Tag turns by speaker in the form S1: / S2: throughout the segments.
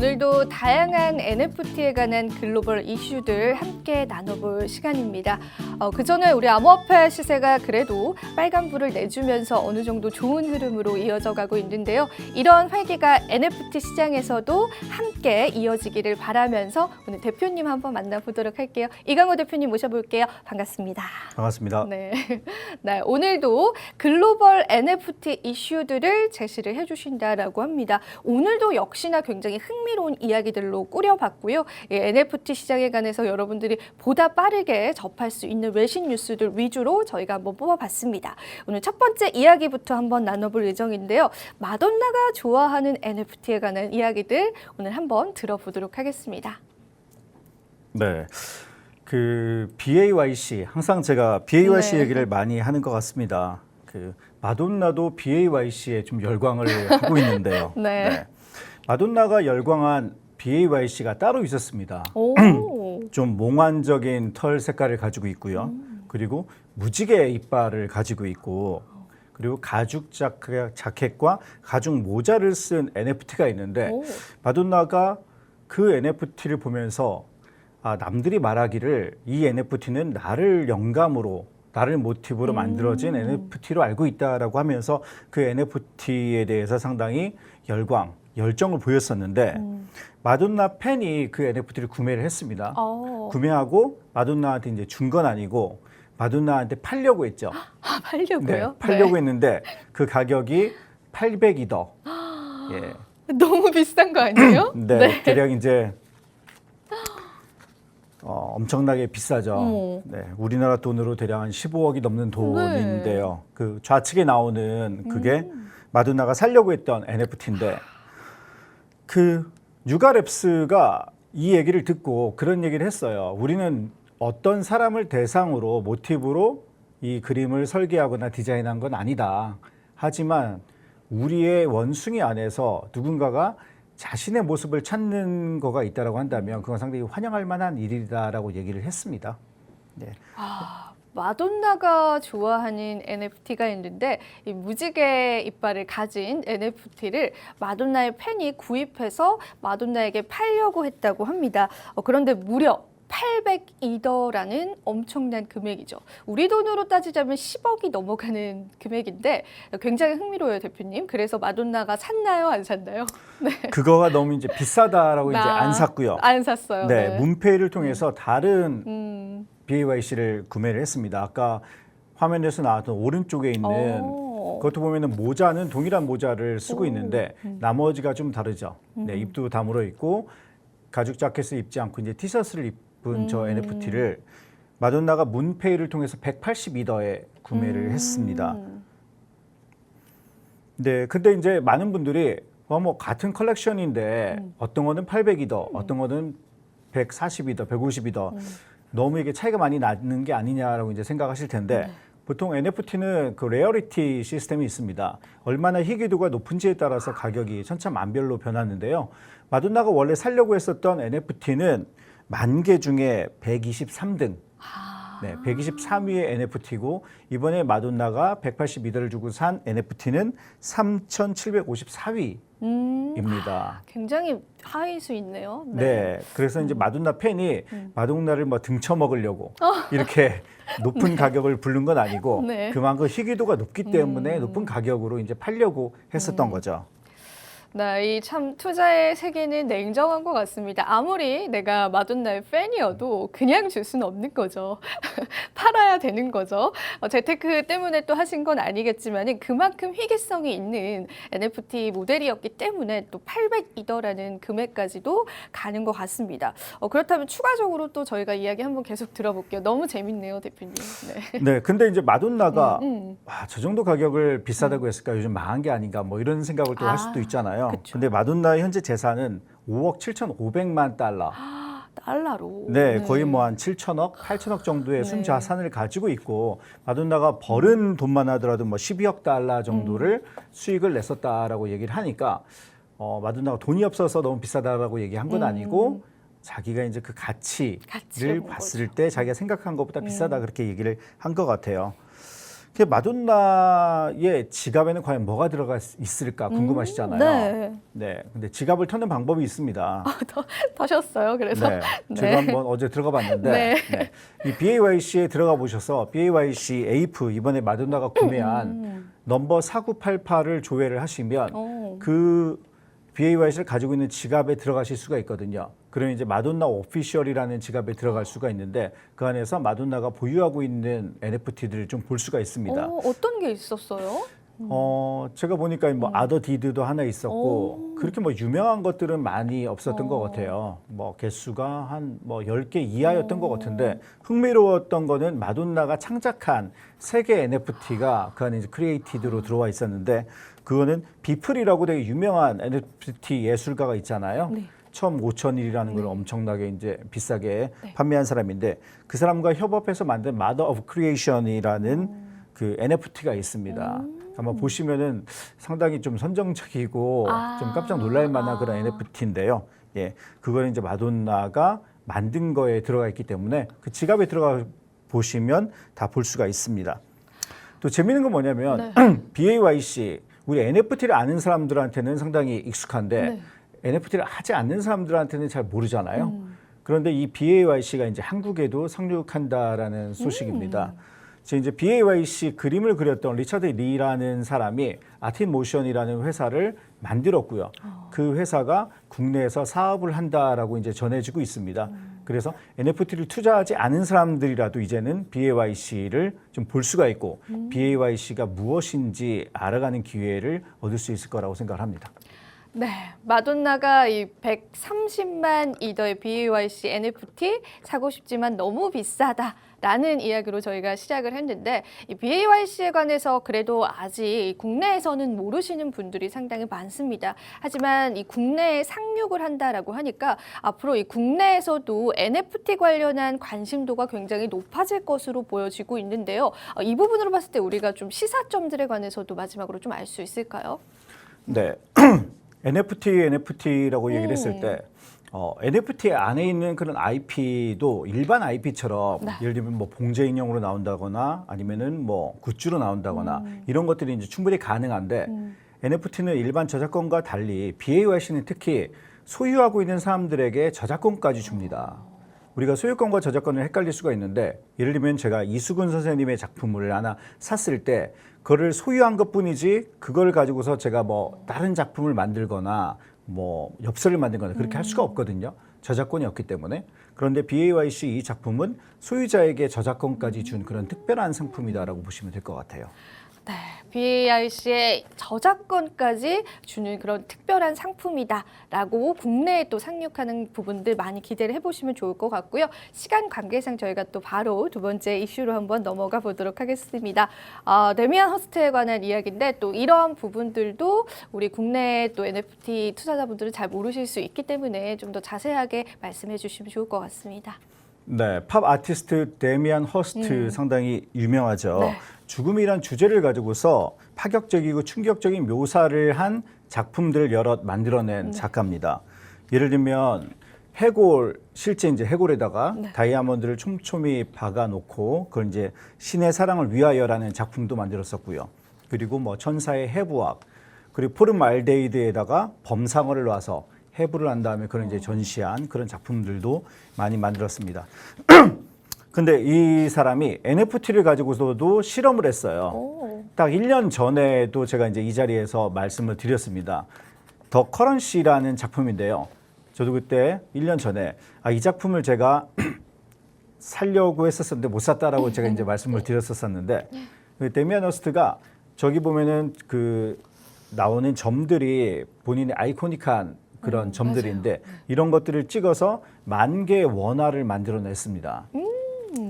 S1: 오늘도 다양한 NFT에 관한 글로벌 이슈들 함께 나눠볼 시간입니다. 그 전에 우리 암호화폐 시세가 그래도 빨간불을 내주면서 어느 정도 좋은 흐름으로 이어져 가고 있는데요. 이런 활기가 NFT 시장에서도 함께 이어지기를 바라면서 오늘 대표님 한번 만나보도록 할게요. 이강호 대표님 모셔볼게요. 반갑습니다.
S2: 반갑습니다.
S1: 네. 네, 오늘도 글로벌 NFT 이슈들을 제시를 해주신다라고 합니다. 오늘도 역시나 굉장히 흥미로운 이야기들로 꾸려봤고요. NFT 시장에 관해서 여러분들이 보다 빠르게 접할 수 있는 외신 뉴스들 위주로 저희가 한번 뽑아봤습니다. 오늘 첫 번째 이야기부터 한번 나눠볼 예정인데요. 마돈나가 좋아하는 NFT에 관한 이야기들 오늘 한번 들어보도록 하겠습니다.
S2: 네. 그 BAYC 항상 제가 BAYC
S1: 네.
S2: 얘기를 많이 하는 것 같습니다. 그 마돈나도 BAYC에 좀 열광을 하고 있는데요.
S1: 네.
S2: 마돈나가 열광한 BAYC가 따로 있었습니다.
S1: 오.
S2: 좀 몽환적인 털 색깔을 가지고 있고요. 그리고 무지개 이빨을 가지고 있고, 그리고 가죽 자켓과 가죽 모자를 쓴 NFT가 있는데,
S1: 오.
S2: 마돈나가 그 NFT를 보면서 남들이 말하기를 이 NFT는 나를 영감으로, 나를 모티브로 만들어진 NFT로 알고 있다라고 하면서 그 NFT에 대해서 상당히 열정을 보였었는데 마돈나 팬이 그 NFT를 구매를 했습니다. 구매하고 마돈나한테 이제 준 건 아니고 마돈나한테 팔려고 했죠.
S1: 팔려고요?
S2: 네, 팔려고 했는데 그 가격이 800이더. 예.
S1: 너무 비싼 거 아니에요?
S2: 네, 대략 이제 엄청나게 비싸죠. 네, 우리나라 돈으로 대략 한 15억이 넘는 돈인데요. 그 좌측에 나오는 그게 마돈나가 살려고 했던 NFT인데 그 뉴가랩스가 이 얘기를 듣고 그런 얘기를 했어요. 우리는 어떤 사람을 대상으로 모티브로 이 그림을 설계하거나 디자인한 건 아니다. 하지만 우리의 원숭이 안에서 누군가가 자신의 모습을 찾는 거가 있다라고 한다면 그건 상당히 환영할 만한 일이다라고 얘기를 했습니다. 네.
S1: 마돈나가 좋아하는 NFT가 있는데 이 무지개 이빨을 가진 NFT를 마돈나의 팬이 구입해서 마돈나에게 팔려고 했다고 합니다. 그런데 무려 800이더라는 엄청난 금액이죠. 우리 돈으로 따지자면 10억이 넘어가는 금액인데 굉장히 흥미로워요, 대표님. 그래서 마돈나가 샀나요, 안 샀나요? 네.
S2: 그거가 너무 이제 비싸다라고 이제 안 샀고요.
S1: 안 샀어요.
S2: 네, 문페이를 통해서 다른 BAYC를 구매를 했습니다. 아까 화면에서 나왔던 오른쪽에 있는 그것도 보면은 모자는 동일한 모자를 쓰고 있는데 나머지가 좀 다르죠. 네, 입도 다물어 있고 가죽 자켓을 입지 않고 이제 티셔츠를 입은 저 NFT를 마돈나가 문페이를 통해서 182더에 구매를 했습니다. 네, 근데 이제 많은 분들이 뭐 같은 컬렉션인데 어떤 거는 800이더, 어떤 거는 140이더, 150이더 너무 이게 차이가 많이 나는 게 아니냐라고 이제 생각하실 텐데 보통 NFT는 그 레어리티 시스템이 있습니다. 얼마나 희귀도가 높은지에 따라서 가격이 천차만별로 변하는데요. 마돈나가 원래 살려고 했었던 NFT는 10,000개 중에 123등. 네, 123위의 NFT고 이번에 마돈나가 182달러를 주고 산 NFT는 3,754위입니다.
S1: 굉장히 하이수 있네요.
S2: 네, 그래서 이제 마돈나 팬이 마돈나를 뭐 등쳐먹으려고 이렇게 높은 가격을 부른 건 아니고
S1: 네.
S2: 그만큼 희귀도가 높기 때문에 높은 가격으로 이제 팔려고 했었던 거죠.
S1: 네, 이 참 투자의 세계는 냉정한 것 같습니다. 아무리 내가 마돈나의 팬이어도 그냥 줄 수는 없는 거죠. 팔아야 되는 거죠. 재테크 때문에 또 하신 건 아니겠지만 그만큼 희귀성이 있는 NFT 모델이었기 때문에 또 800이더라는 금액까지도 가는 것 같습니다. 그렇다면 추가적으로 또 저희가 이야기 한번 계속 들어볼게요. 너무 재밌네요, 대표님. 네.
S2: 네, 근데 이제 마돈나가 와, 저 정도 가격을 비싸다고 했을까? 요즘 망한 게 아닌가? 뭐 이런 생각을 또 할 수도 있잖아요.
S1: 그쵸.
S2: 근데 마돈나의 현재 재산은 5억 7,500만 달러.
S1: 달러로.
S2: 네, 거의 뭐 한 7천억, 8천억 정도의
S1: 네.
S2: 순자산을 가지고 있고 마돈나가 벌은 돈만 하더라도 뭐 12억 달러 정도를 수익을 냈었다라고 얘기를 하니까 마돈나가 돈이 없어서 너무 비싸다라고 얘기한 건 아니고 자기가 이제 그 가치를
S1: 본
S2: 봤을 때 자기가 생각한 것보다 비싸다 그렇게 얘기를 한 것 같아요. 그 마돈나의 지갑에는 과연 뭐가 들어가 있을까 궁금하시잖아요.
S1: 네.
S2: 네. 근데 지갑을 터는 방법이 있습니다.
S1: 터셨어요. 그래서
S2: 네.
S1: 네.
S2: 제가 한번 어제 들어가 봤는데
S1: 네.
S2: 네. 이 BAYC에 들어가 보셔서 BAYC 에이프 이번에 마돈나가 구매한 넘버 4988을 조회를 하시면 그 BAYC를 가지고 있는 지갑에 들어가실 수가 있거든요. 그러면 이제 마돈나 오피셜이라는 지갑에 들어갈 수가 있는데 그 안에서 마돈나가 보유하고 있는 NFT들을 좀 볼 수가 있습니다.
S1: 어떤 게 있었어요?
S2: 제가 보니까 뭐 아더 디드도 하나 있었고 그렇게 뭐 유명한 것들은 많이 없었던 것 같아요. 뭐 개수가 한 뭐 10개 이하였던 것 같은데 흥미로웠던 거는 마돈나가 창작한 세 개 NFT가 그 안에 이제 크리에이티드로 들어와 있었는데 그거는 비플이라고 되게 유명한 NFT 예술가가 있잖아요.
S1: 네.
S2: 처음 5,000일이라는 걸 엄청나게 이제 비싸게
S1: 네.
S2: 판매한 사람인데 그 사람과 협업해서 만든 Mother of Creation이라는 그 NFT가 있습니다. 아마 보시면은 상당히 좀 선정적이고 좀 깜짝 놀랄 만한 그런 NFT인데요. 예, 그거는 이제 마돈나가 만든 거에 들어가 있기 때문에 그 지갑에 들어가 보시면 다 볼 수가 있습니다. 또 재미있는 건 뭐냐면 BAYC 우리 NFT를 아는 사람들한테는 상당히 익숙한데 NFT를 하지 않는 사람들한테는 잘 모르잖아요. 그런데 이 BAYC가 이제 한국에도 상륙한다라는 소식입니다. 지금 이제 BAYC 그림을 그렸던 리처드 리라는 사람이 아틴모션이라는 회사를 만들었고요. 그 회사가 국내에서 사업을 한다라고 이제 전해지고 있습니다. 그래서 NFT를 투자하지 않은 사람들이라도 이제는 BAYC를 좀 볼 수가 있고 BAYC가 무엇인지 알아가는 기회를 얻을 수 있을 거라고 생각을 합니다.
S1: 네, 마돈나가 이 130만 이더의 BAYC NFT 사고 싶지만 너무 비싸다라는 이야기로 저희가 시작을 했는데 이 BAYC에 관해서 그래도 아직 국내에서는 모르시는 분들이 상당히 많습니다. 하지만 이 국내에 상륙을 한다라고 하니까 앞으로 이 국내에서도 NFT 관련한 관심도가 굉장히 높아질 것으로 보여지고 있는데요. 이 부분으로 봤을 때 우리가 좀 시사점들에 관해서도 마지막으로 좀 알 수 있을까요?
S2: 네. NFT라고 얘기를 했을 때 NFT 안에 있는 그런 IP도 일반 IP처럼 예를 들면 뭐 봉제 인형으로 나온다거나 아니면은 뭐 굿즈로 나온다거나 이런 것들이 이제 충분히 가능한데 NFT는 일반 저작권과 달리 BAYC는 특히 소유하고 있는 사람들에게 저작권까지 줍니다. 우리가 소유권과 저작권을 헷갈릴 수가 있는데 예를 들면 제가 이수근 선생님의 작품을 하나 샀을 때 그거를 소유한 것뿐이지 그걸 가지고서 제가 뭐 다른 작품을 만들거나 뭐 엽서를 만들거나 그렇게 할 수가 없거든요. 저작권이 없기 때문에. 그런데 BAYC 이 작품은 소유자에게 저작권까지 준 그런 특별한 상품이다라고 보시면 될 것 같아요.
S1: 네, BAYC의 저작권까지 주는 그런 특별한 상품이다라고 국내에 또 상륙하는 부분들 많이 기대를 해보시면 좋을 것 같고요. 시간 관계상 저희가 또 바로 두 번째 이슈로 한번 넘어가 보도록 하겠습니다. 데미안 허스트에 관한 이야기인데 또 이러한 부분들도 우리 국내 또 NFT 투자자분들은 잘 모르실 수 있기 때문에 좀 더 자세하게 말씀해 주시면 좋을 것 같습니다.
S2: 네, 팝 아티스트 데미안 허스트 상당히 유명하죠.
S1: 네.
S2: 죽음이란 주제를 가지고서 파격적이고 충격적인 묘사를 한 작품들을 여럿 만들어낸 작가입니다. 예를 들면 해골, 실제 이제 해골에다가 다이아몬드를 촘촘히 박아놓고 그걸 이제 신의 사랑을 위하여라는 작품도 만들었었고요. 그리고 뭐 천사의 해부학, 그리고 포르말데이드에다가 범상어를 놔서 해부를 한 다음에 그런 이제 전시한 그런 작품들도 많이 만들었습니다. 근데 이 사람이 NFT를 가지고서도 실험을 했어요. 딱 1년 전에도 제가 이제 이 자리에서 말씀을 드렸습니다. 더 커런시라는 작품인데요. 저도 그때 1년 전에 이 작품을 제가 살려고 했었는데 못 샀다라고 제가 이제 말씀을 드렸었는데 데미안 허스트가 저기 보면은 그 나오는 점들이 본인의 아이코닉한 그런 점들인데 이런 것들을 찍어서 10,000개의 원화를 만들어냈습니다.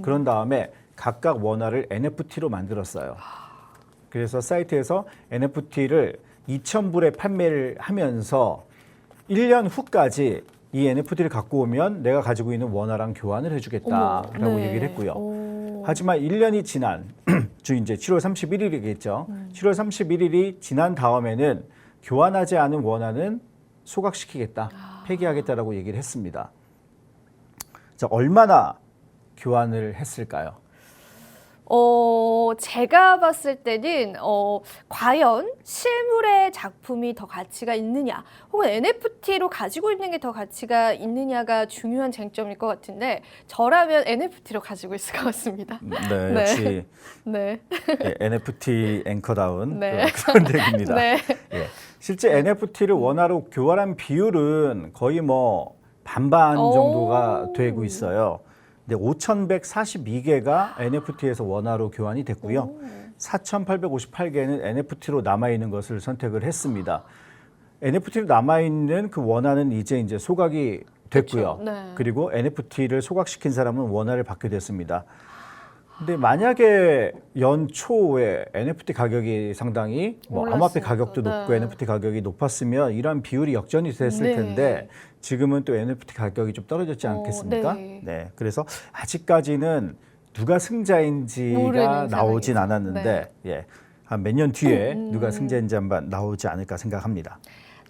S2: 그런 다음에 각각 원화를 NFT로 만들었어요. 그래서 사이트에서 NFT를 2,000불에 판매를 하면서 1년 후까지 이 NFT를 갖고 오면 내가 가지고 있는 원화랑 교환을 해주겠다라고 얘기를 했고요. 하지만 1년이 지난 주 이제 7월 31일이겠죠. 7월 31일이 지난 다음에는 교환하지 않은 원화는 소각시키겠다, 폐기하겠다라고 얘기를 했습니다. 자, 얼마나 교환을 했을까요?
S1: 제가 봤을 때는 과연 실물의 작품이 더 가치가 있느냐, 혹은 NFT로 가지고 있는 게 더 가치가 있느냐가 중요한 쟁점일 것 같은데 저라면 NFT로 가지고 있을 것 같습니다.
S2: 네,
S1: 네.
S2: 역시
S1: 네.
S2: 예, NFT 앵커다운
S1: 네.
S2: 그런 얘기입니다.
S1: 네.
S2: 예, 실제 NFT를 원화로 교환한 비율은 거의 뭐 반반 정도가 되고 있어요. 근데 5,142개가 NFT에서 원화로 교환이 됐고요. 4,858개는 NFT로 남아있는 것을 선택을 했습니다. NFT로 남아있는 그 원화는 이제 소각이 됐고요.
S1: 그렇죠. 네.
S2: 그리고 NFT를 소각시킨 사람은 원화를 받게 됐습니다. 근데 만약에 연초에 NFT 가격이 상당히 뭐 암호화폐 가격도
S1: 네.
S2: 높고 NFT 가격이 높았으면 이러한 비율이 역전이 됐을
S1: 네.
S2: 텐데 지금은 또 NFT 가격이 좀 떨어졌지 않겠습니까?
S1: 네.
S2: 네. 그래서 아직까지는 누가 승자인지가
S1: 모르는
S2: 나오진
S1: 상황이죠.
S2: 않았는데 예. 한 몇 년 뒤에 누가 승자인지 한번 나오지 않을까 생각합니다.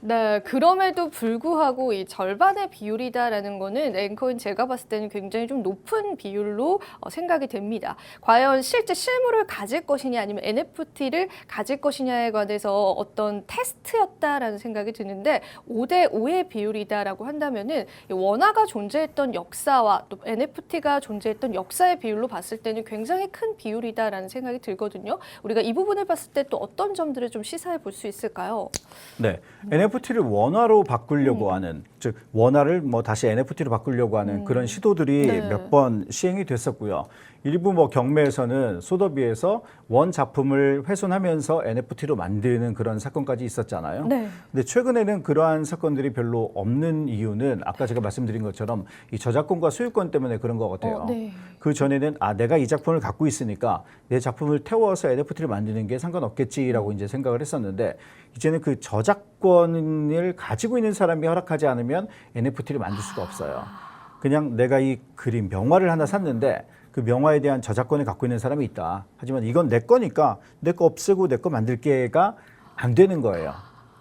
S1: 네, 그럼에도 불구하고 이 절반의 비율이다라는 거는 앵커인 제가 봤을 때는 굉장히 좀 높은 비율로 생각이 됩니다. 과연 실제 실물을 가질 것이냐 아니면 NFT를 가질 것이냐에 관해서 어떤 테스트였다라는 생각이 드는데 5대 5의 비율이다라고 한다면은 이 원화가 존재했던 역사와 또 NFT가 존재했던 역사의 비율로 봤을 때는 굉장히 큰 비율이다라는 생각이 들거든요. 우리가 이 부분을 봤을 때 또 어떤 점들을 좀 시사해 볼 수 있을까요?
S2: 네, NFT를 원화로 바꾸려고 하는, 즉 원화를 뭐 다시 NFT로 바꾸려고 하는 그런 시도들이
S1: 네.
S2: 몇 번 시행이 됐었고요. 일부 뭐 경매에서는 소더비에서 원 작품을 훼손하면서 NFT로 만드는 그런 사건까지 있었잖아요.
S1: 네.
S2: 근데 최근에는 그러한 사건들이 별로 없는 이유는 아까 제가 말씀드린 것처럼 이 저작권과 소유권 때문에 그런 것 같아요.
S1: 네.
S2: 그 전에는 내가 이 작품을 갖고 있으니까 내 작품을 태워서 NFT를 만드는 게 상관없겠지라고 이제 생각을 했었는데 이제는 그 저작권을 가지고 있는 사람이 허락하지 않으면 NFT를 만들 수가 없어요. 그냥 내가 이 그림, 명화를 하나 샀는데 그 명화에 대한 저작권을 갖고 있는 사람이 있다. 하지만 이건 내 거니까 내 거 없애고 내 거 만들게가 안 되는 거예요.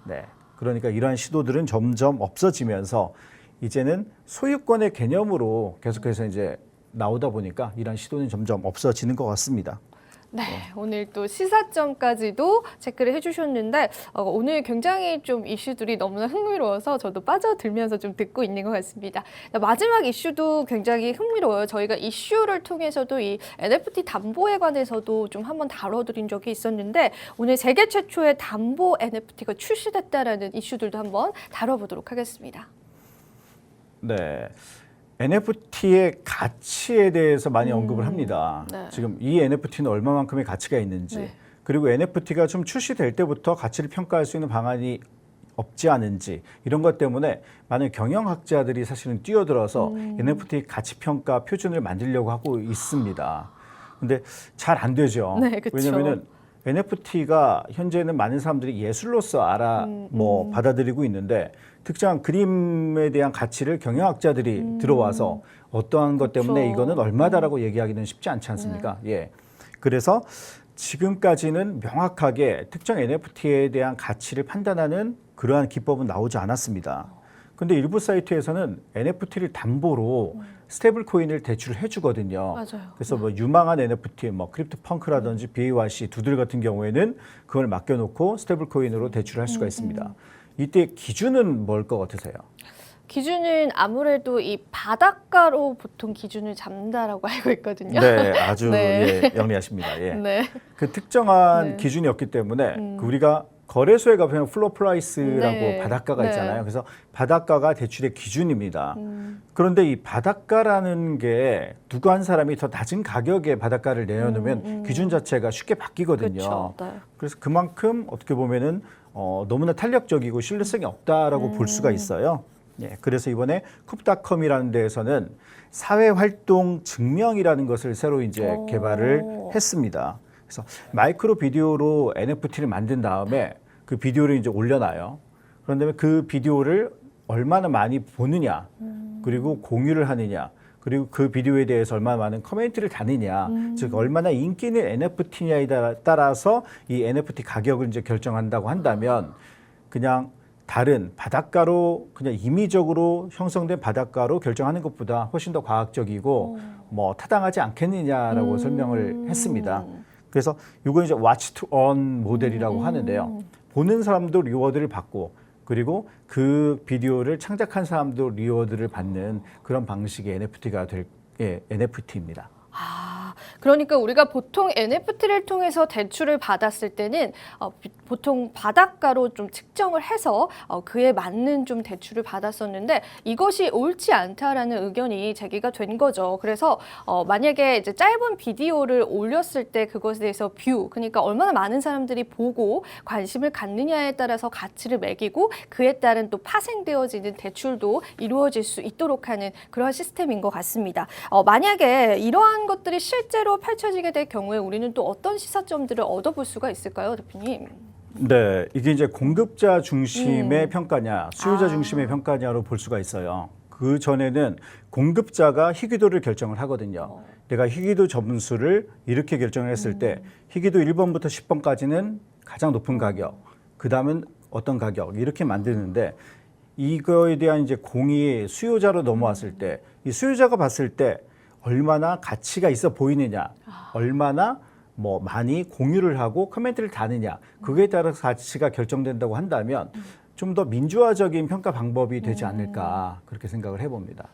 S2: 네. 그러니까 이러한 시도들은 점점 없어지면서 이제는 소유권의 개념으로 계속해서 이제 나오다 보니까 이러한 시도는 점점 없어지는 것 같습니다.
S1: 네, 오늘 또 시사점까지도 체크를 해주셨는데 오늘 굉장히 좀 이슈들이 너무나 흥미로워서 저도 빠져들면서 좀 듣고 있는 것 같습니다. 마지막 이슈도 굉장히 흥미로워요. 저희가 이슈를 통해서도 이 NFT 담보에 관해서도 좀 한번 다뤄드린 적이 있었는데 오늘 세계 최초의 담보 NFT가 출시됐다라는 이슈들도 한번 다뤄보도록 하겠습니다.
S2: 네. NFT의 가치에 대해서 많이 언급을 합니다.
S1: 네.
S2: 지금 이 NFT는 얼마만큼의 가치가 있는지,
S1: 네.
S2: 그리고 NFT가 좀 출시될 때부터 가치를 평가할 수 있는 방안이 없지 않은지 이런 것 때문에 많은 경영학자들이 사실은 뛰어들어서 NFT 가치 평가 표준을 만들려고 하고 있습니다. 근데 잘 안 되죠.
S1: 네, 그쵸.
S2: 왜냐면은 NFT가 현재는 많은 사람들이 예술로서 받아들이고 있는데 특정한 그림에 대한 가치를 경영학자들이 들어와서 어떠한 것 때문에
S1: 그쵸.
S2: 이거는 얼마다라고 얘기하기는 쉽지 않지 않습니까? 예. 그래서 지금까지는 명확하게 특정 NFT에 대한 가치를 판단하는 그러한 기법은 나오지 않았습니다. 근데 일부 사이트에서는 NFT를 담보로 스테이블 코인을 대출을 해주거든요.
S1: 맞아요.
S2: 그래서 뭐 유망한 NFT, 뭐 크립토 펑크라든지 BAYC 두들 같은 경우에는 그걸 맡겨놓고 스테이블 코인으로 대출을 할 수가 있습니다. 이때 기준은 뭘 것 같으세요?
S1: 기준은 아무래도 이 바닷가로 보통 기준을 잡는다라고 알고 있거든요.
S2: 네, 아주
S1: 네.
S2: 예, 영리하십니다. 예.
S1: 네.
S2: 그 특정한
S1: 네.
S2: 기준이었기 때문에 그 우리가 거래소에 가보면 플로 프라이스라고
S1: 네.
S2: 바닷가가
S1: 네.
S2: 있잖아요. 그래서 바닷가가 대출의 기준입니다. 그런데 이 바닷가라는 게 누구 한 사람이 더 낮은 가격에 바닷가를 내놓으면 기준 자체가 쉽게 바뀌거든요.
S1: 그렇죠. 네.
S2: 그래서 그만큼 어떻게 보면은 너무나 탄력적이고 신뢰성이 없다라고 볼 수가 있어요. 예, 그래서 이번에 쿱닷컴이라는 데에서는 사회활동 증명이라는 것을 새로 이제 개발을 했습니다. 그래서 마이크로 비디오로 NFT를 만든 다음에 그 비디오를 이제 올려놔요. 그런 다음에 그 비디오를 얼마나 많이 보느냐, 그리고 공유를 하느냐, 그리고 그 비디오에 대해서 얼마나 많은 커멘트를 다느냐, 즉 얼마나 인기 있는 NFT냐에 따라서 이 NFT 가격을 이제 결정한다고 한다면 그냥 다른 바닷가로 그냥 임의적으로 형성된 바닷가로 결정하는 것보다 훨씬 더 과학적이고 뭐 타당하지 않겠느냐라고 설명을 했습니다. 그래서 이거 이제 watch to earn 모델이라고 하는데요. 보는 사람도 리워드를 받고 그리고 그 비디오를 창작한 사람도 리워드를 받는 그런 방식의 NFT가 NFT입니다.
S1: 그러니까 우리가 보통 NFT를 통해서 대출을 받았을 때는 보통 바닷가로 좀 측정을 해서 그에 맞는 좀 대출을 받았었는데 이것이 옳지 않다라는 의견이 제기가 된 거죠. 그래서 만약에 이제 짧은 비디오를 올렸을 때 그것에 대해서 그러니까 얼마나 많은 사람들이 보고 관심을 갖느냐에 따라서 가치를 매기고 그에 따른 또 파생되어지는 대출도 이루어질 수 있도록 하는 그런 시스템인 것 같습니다. 만약에 이러한 것들이 실제로 펼쳐지게 될 경우에 우리는 또 어떤 시사점들을 얻어볼 수가 있을까요, 대표님?
S2: 네, 이게 이제 공급자 중심의 평가냐, 수요자 중심의 평가냐로 볼 수가 있어요. 그 전에는 공급자가 희귀도를 결정을 하거든요. 내가 희귀도 점수를 이렇게 결정을 했을 때 희귀도 1번부터 10번까지는 가장 높은 가격, 그 다음은 어떤 가격 이렇게 만드는데 이거에 대한 이제 공이 수요자로 넘어왔을 때 이 수요자가 봤을 때 얼마나 가치가 있어 보이느냐, 얼마나 뭐 많이 공유를 하고 코멘트를 다느냐, 그거에 따라서 가치가 결정된다고 한다면 좀 더 민주화적인 평가 방법이 되지 않을까 그렇게 생각을 해봅니다.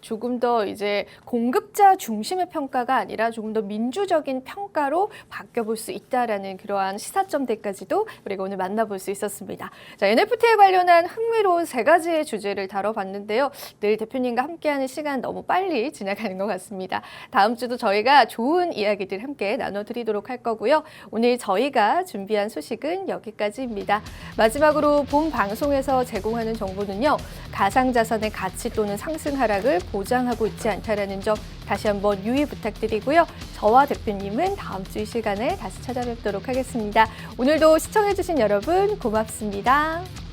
S1: 조금 더 이제 공급자 중심의 평가가 아니라 조금 더 민주적인 평가로 바뀌어볼 수 있다라는 그러한 시사점들까지도 우리가 오늘 만나볼 수 있었습니다. 자, NFT에 관련한 흥미로운 3가지의 주제를 다뤄봤는데요. 늘 대표님과 함께하는 시간 너무 빨리 지나가는 것 같습니다. 다음 주도 저희가 좋은 이야기들 함께 나눠드리도록 할 거고요. 오늘 저희가 준비한 소식은 여기까지입니다. 마지막으로 본 방송에서 제공하는 정보는요. 가상자산의 가치 또는 상승 하락을 보장하고 있지 않다라는 점 다시 한번 유의 부탁드리고요. 저와 대표님은 다음 주 이 시간에 다시 찾아뵙도록 하겠습니다. 오늘도 시청해주신 여러분 고맙습니다.